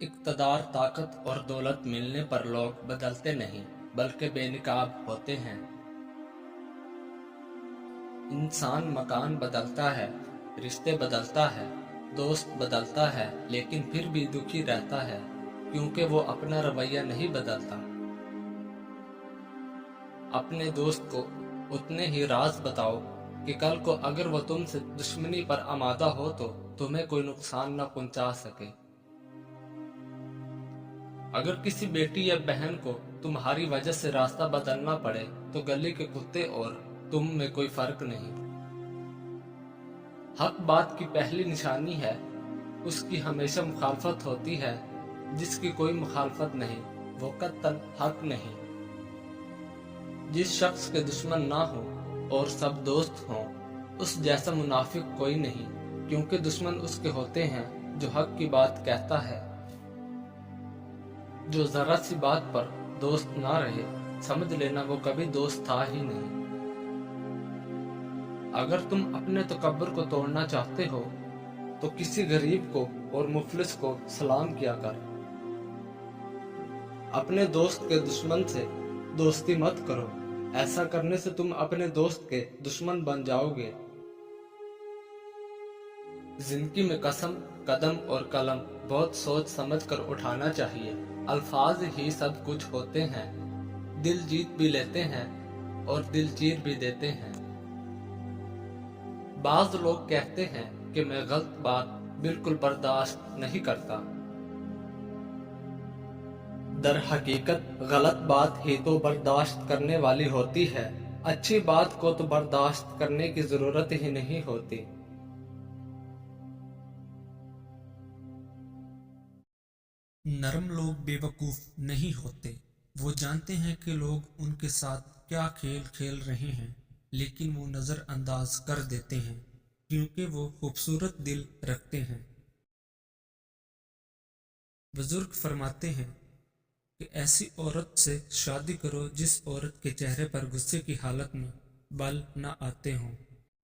इक़्तिदार, ताकत और दौलत मिलने पर लोग बदलते नहीं बल्कि बेनकाब होते हैं। इंसान मकान बदलता है, रिश्ते बदलता है, दोस्त बदलता है, लेकिन फिर भी दुखी रहता है क्योंकि वो अपना रवैया नहीं बदलता। अपने दोस्त को उतने ही राज बताओ कि कल को अगर वो तुमसे दुश्मनी पर आमादा हो तो तुम्हें कोई नुकसान न पहुंचा सके। अगर किसी बेटी या बहन को तुम्हारी वजह से रास्ता बदलना पड़े तो गली के कुत्ते और तुम में कोई फर्क नहीं। हक बात की पहली निशानी है, उसकी हमेशा मुखालफत होती है। जिसकी कोई मुखालफत नहीं वो कत्तन हक नहीं। जिस शख्स के दुश्मन ना हो और सब दोस्त हों, उस जैसा मुनाफिक कोई नहीं, क्योंकि दुश्मन उसके होते हैं जो हक की बात कहता है। जो जरा सी बात पर दोस्त ना रहे, समझ लेना वो कभी दोस्त था ही नहीं। अगर तुम अपने तकब्बुर को तोड़ना चाहते हो तो किसी गरीब को और मुफलिस को सलाम किया कर। अपने दोस्त के दुश्मन से दोस्ती मत करो, ऐसा करने से तुम अपने दोस्त के दुश्मन बन जाओगे। जिंदगी में कसम, कदम और कलम बहुत सोच समझ कर उठाना चाहिए। अल्फाज ही सब कुछ होते हैं, दिल जीत भी लेते हैं और दिल चीर भी देते हैं। बाज लोग कहते हैं कि मैं गलत बात बिल्कुल बर्दाश्त नहीं करता। दर हकीकत गलत बात ही तो बर्दाश्त करने वाली होती है, अच्छी बात को तो बर्दाश्त करने की जरूरत ही नहीं होती। नरम लोग बेवकूफ नहीं होते, वो जानते हैं कि लोग उनके साथ क्या खेल खेल रहे हैं, लेकिन वो नज़रअंदाज कर देते हैं क्योंकि वो खूबसूरत दिल रखते हैं। बुजुर्ग फरमाते हैं कि ऐसी औरत से शादी करो जिस औरत के चेहरे पर गुस्से की हालत में बल न आते हों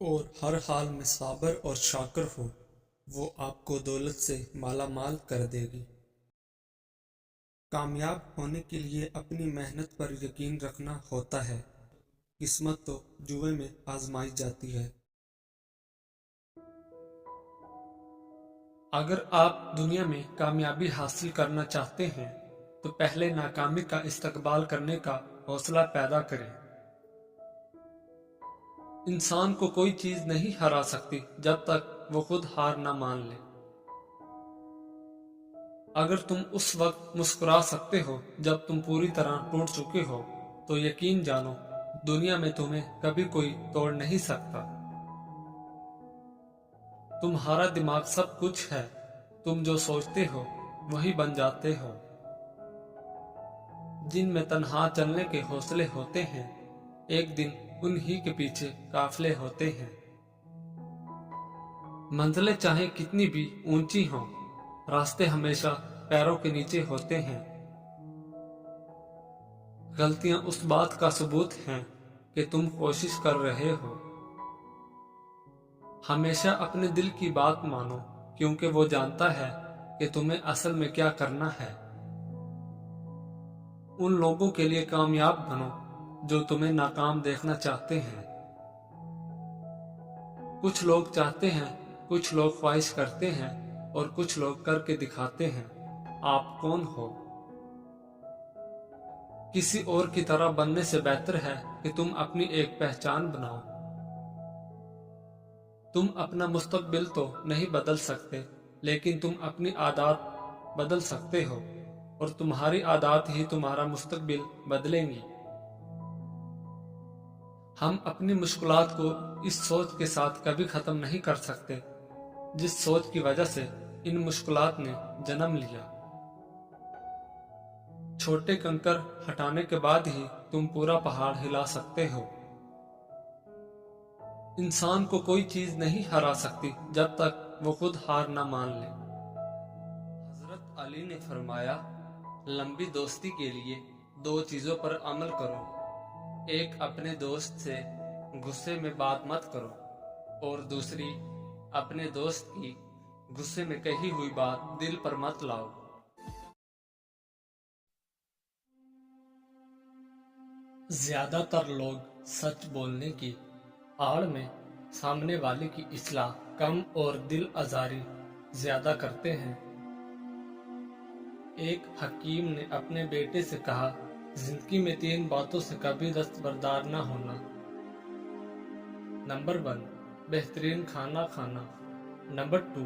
और हर हाल में साबर और शाकर हो। वो आपको दौलत से माला माल कर देगी। कामयाब होने के लिए अपनी मेहनत पर यकीन रखना होता है, किस्मत तो जुए में आजमाई जाती है। अगर आप दुनिया में कामयाबी हासिल करना चाहते हैं तो पहले नाकामी का इस्तकबाल करने का हौसला पैदा करें। इंसान को कोई चीज नहीं हरा सकती जब तक वो खुद हार ना मान ले। अगर तुम उस वक्त मुस्कुरा सकते हो जब तुम पूरी तरह टूट चुके हो तो यकीन जानो दुनिया में तुम्हें कभी कोई तोड़ नहीं सकता। तुम्हारा दिमाग सब कुछ है, तुम जो सोचते हो वही बन जाते हो। जिनमें तन्हा चलने के हौसले होते हैं, एक दिन उन्हीं के पीछे काफिले होते हैं। मंजिलें चाहे कितनी भी ऊंची हों, रास्ते हमेशा पैरों के नीचे होते हैं। गलतियां उस बात का सबूत हैं कि तुम कोशिश कर रहे हो। हमेशा अपने दिल की बात मानो क्योंकि वो जानता है कि तुम्हें असल में क्या करना है। उन लोगों के लिए कामयाब बनो जो तुम्हें नाकाम देखना चाहते हैं। कुछ लोग चाहते हैं, कुछ लोग ख्वाहिश करते हैं और कुछ लोग करके दिखाते हैं। आप कौन हो? किसी और की तरह बनने से बेहतर है कि तुम अपनी एक पहचान बनाओ। तुम अपना मुस्तकबिल तो नहीं बदल सकते, लेकिन तुम अपनी आदत बदल सकते हो और तुम्हारी आदत ही तुम्हारा मुस्तकबिल बदलेंगी। हम अपनी मुश्किलात को इस सोच के साथ कभी खत्म नहीं कर सकते जिस सोच की वजह से इन मुश्किलात ने जन्म लिया। छोटे कंकर हटाने के बाद ही तुम पूरा पहाड़ हिला सकते हो। इंसान को कोई चीज नहीं हरा सकती जब तक वो खुद हार ना मान ले। हजरत अली ने फरमाया, लंबी दोस्ती के लिए दो चीजों पर अमल करो। एक, अपने दोस्त से गुस्से में बात मत करो और दूसरी, अपने दोस्त की गुस्से में कही हुई बात दिल पर मत लाओ। زیادہ تر لوگ سچ بولنے کی آڑ میں سامنے والے کی اصلاح کم اور دل آزاری زیادہ کرتے ہیں۔ ایک حکیم نے اپنے بیٹے سے کہا، زندگی میں 3 باتوں سے کبھی دستبردار نہ ہونا۔ نمبر 1، بہترین کھانا کھانا۔ نمبر 2،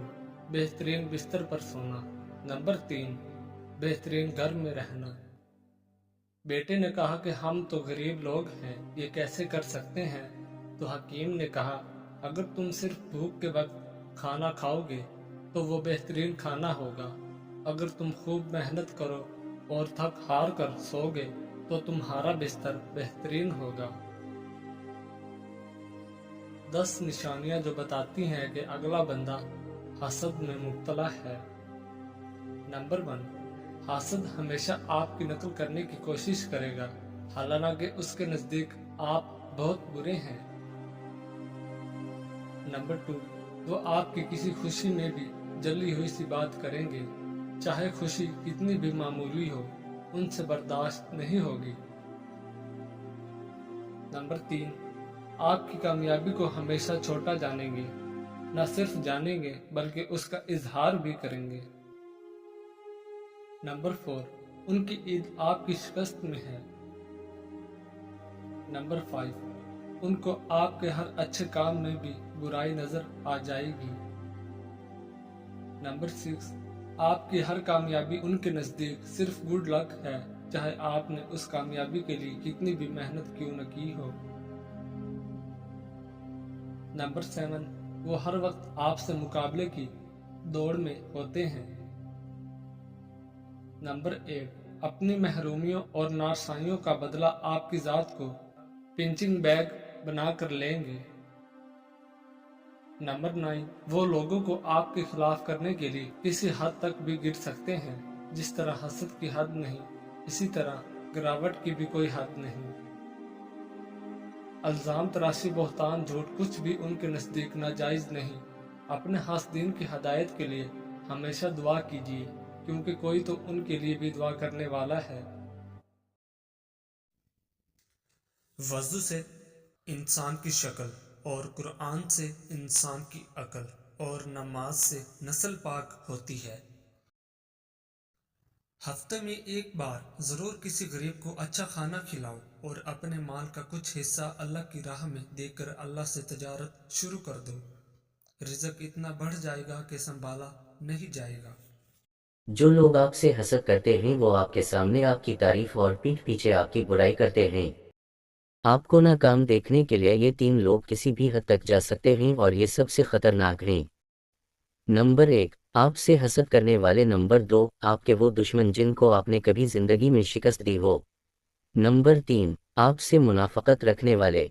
بہترین بستر پر سونا۔ نمبر 3، بہترین گھر میں رہنا۔ بیٹے نے کہا کہ ہم تو غریب لوگ ہیں، یہ کیسے کر سکتے ہیں؟ تو حکیم نے کہا، اگر تم صرف بھوک کے وقت کھانا کھاؤ گے تو وہ بہترین کھانا ہوگا۔ اگر تم خوب محنت کرو اور تھک ہار کر سو گے تو تمہارا بستر بہترین ہوگا۔ 10 نشانیاں جو بتاتی ہیں کہ اگلا بندہ حسد میں مبتلا ہے۔ نمبر 1، حاسد ہمیشہ آپ کی نقل کرنے کی کوشش کرے گا، حالانکہ اس کے نزدیک آپ بہت برے ہیں۔ نمبر 2، وہ آپ کی کسی خوشی میں بھی جلی ہوئی سی بات کریں گے، چاہے خوشی کتنی بھی معمولی ہو، ان سے برداشت نہیں ہوگی۔ نمبر 3، آپ کی کامیابی کو ہمیشہ چھوٹا جانیں گے، نہ صرف جانیں گے بلکہ اس کا اظہار بھی کریں گے۔ نمبر 4، ان کی عید آپ کی شکست میں ہے۔ نمبر 5، ان کو آپ کے ہر اچھے کام میں بھی برائی نظر آ جائے گی۔ نمبر 6، آپ کی ہر کامیابی ان کے نزدیک صرف گڈ لک ہے، چاہے آپ نے اس کامیابی کے لیے کتنی بھی محنت کیوں نہ کی ہو۔ نمبر 7، وہ ہر وقت آپ سے مقابلے کی دوڑ میں ہوتے ہیں۔ نمبر 8، اپنی محرومیوں اور نارسائیوں کا بدلہ آپ کی ذات کو پنچنگ بیگ بنا کر لیں گے۔ نمبر 9، وہ لوگوں کو آپ کے خلاف کرنے کے لیے کسی حد تک بھی گر سکتے ہیں، جس طرح حسد کی حد نہیں، اسی طرح گراوٹ کی بھی کوئی حد نہیں۔ الزام تراشی، بہتان، جھوٹ کچھ بھی ان کے نزدیک ناجائز نہیں۔ اپنے حاسدین کی ہدایت کے لیے ہمیشہ دعا کیجیے، کیونکہ کوئی تو ان کے لیے بھی دعا کرنے والا ہے۔ وضو سے انسان کی شکل اور قرآن سے انسان کی عقل اور نماز سے نسل پاک ہوتی ہے۔ ہفتے میں ایک بار ضرور کسی غریب کو اچھا کھانا کھلاؤ اور اپنے مال کا کچھ حصہ اللہ کی راہ میں دے کر اللہ سے تجارت شروع کر دو۔ رزق اتنا بڑھ جائے گا کہ سنبھالا نہیں جائے گا۔ جو لوگ آپ سے حسد کرتے ہیں وہ آپ کے سامنے آپ کی تعریف اور پیٹھ پیچھے آپ کی برائی کرتے ہیں۔ آپ کو ناکام دیکھنے کے لیے یہ 3 لوگ کسی بھی حد تک جا سکتے ہیں اور یہ سب سے خطرناک ہیں۔ نمبر 1، آپ سے حسد کرنے والے۔ نمبر 2، آپ کے وہ دشمن جن کو آپ نے کبھی زندگی میں شکست دی ہو۔ نمبر 3، آپ سے منافقت رکھنے والے۔